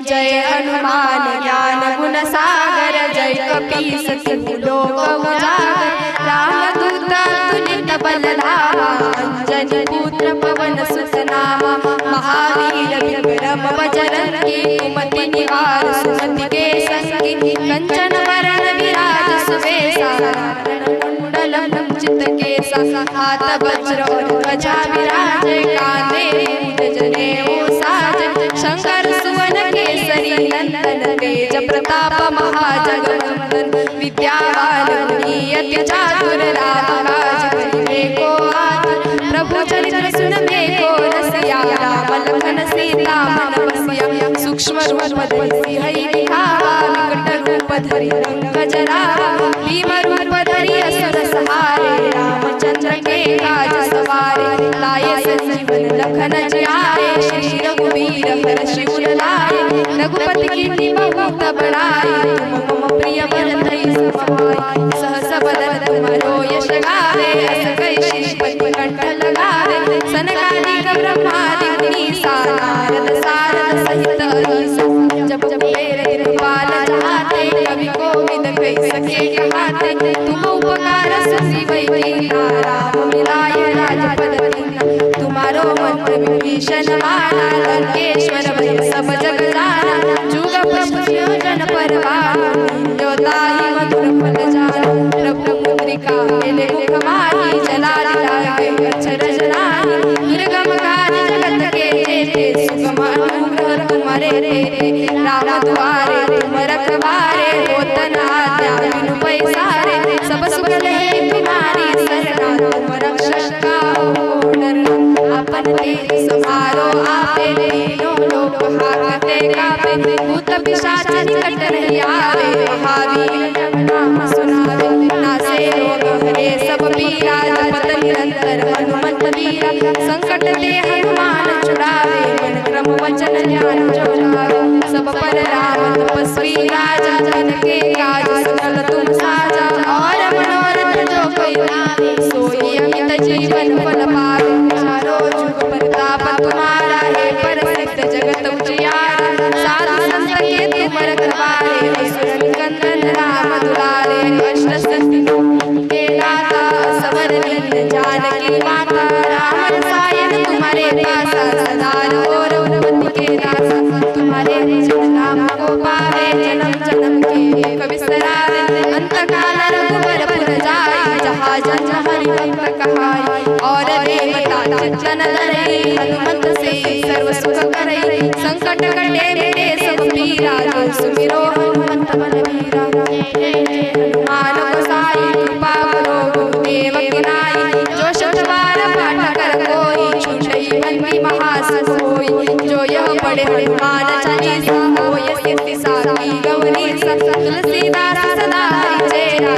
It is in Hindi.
जय हनुमान ज्ञान गुण सागर, जय कपीस तिहु लोक उजागर। रामदूत अतुलित बल धामा, अंजनी पुत्र पवन सुत नामा। महावीर विक्रम बजरंगी, कुमति निवार सुमति के संगी। कंचन वरण विराज सुबेसा, कुंडल कुंचित केसा। हाथ वज्र और ध्वजा विराजे, कांधे मूंज जनेऊ साजे। शंकर सुवन केसरी नंदन, तेज प्रताप महाजगवंदन। विद्यावान गुणी अति चातुर, राम काज करिबे को आतुर। प्रभु चरित्र सुनबे को रसिया, राम लखन सीता मन बसिया। सूक्ष्म रूप धरि सिंहई दिखावा, विकट रूप धरि लंक जरावा। भीम रूप धरि असुर सहारे, रामचंद्र के काज सवारे। लाए संजीवन लखन जियाए, श्री रघुवीर हर्षि उर लाए। रघुपति कीर्ति बहुत बड़ाई, तुम मम प्रिय भरतहि सम भाई। सहस बदन तुमरो यश गावे, अस कहि श्रीपति कंठ लगावे। सनकादिक ब्रह्मादि मुनीसा, नारद सारद सहित अहिसा। जब कुबेर दिखपाल चाहते, कवि कोविद कहि सके कहाते। तुम उपकार सुग्रीव कीन्हा, राम मिलाय राजपद दीन्हा। तुम्हारो मंत्र विभीषण माना, लंकेश्वर भय सब जग जाना। जुग प्रभु जन परवाना, जो ताहि मधुर फल जाना। प्रभु मुद्रिका मेले मुख माही, जलाधि लागे अक्षर जलाहि। दुर्गम काज जगत के जेते, सुगम अनुग्रह तुम्हारे तेते। राम दुआरे तुम रखवारे, होत न आज्ञा बिनु पैसारे। सब सुख लहे तुम्हारी सरना, तुम रक्षक काहू को डरना। आपन तेज समारो आपे, तीनों लोक हाकते कापे। भूत पिशाच निकट नहीं आवे, महावीर जब नाम सुनावे। नासे रोग हरे सब पीरा, जपत निरंतर हनुमत वीरा। संकट ते हनुमान छुड़ावे, मन क्रम वचन ध्यान जो लावे। सब पर राम तपस्वी राजा, जन के काज सकल तुम साजा। और मनोरथ जो कोई लावे, सोई अमित जीवन फल पावे। चारों जुग प्रताप तुम्हारा, हे प्रसिद्ध जगत उजियारा। साधु संत के तुम रखवारे, असुर निकंदन राम दुलारे। अष्ट सिद्धि के दाता, सबर दीन जानकी माता। राम रसायन तुम्हारे पासा, सदा रहो रघुपति के दासा। तुम्हारे भजन नाम को पावे, जन्म जन्म के दुख बिसरावे। अंत काल रघुबर पुर जाई, जहाँ जन हरि भक्त कहाई। और देवता चित्तन धरई, हनुमत से सर्व सुख करई। संकट कटे मिटे सब पीरा, जो सुमिरो हनुमत बलवीरा। हनुमान गोसाई कृपा करो, गुरुदेव की नाई। जो शब्द बार पाठ कर कोई, छूटई बंदी महासुख होई। जो यह पढ़े हनुमान चालीसा, होय सिद्धि साखी गौरीसा। तुलसीदास सदा हरि चेरा,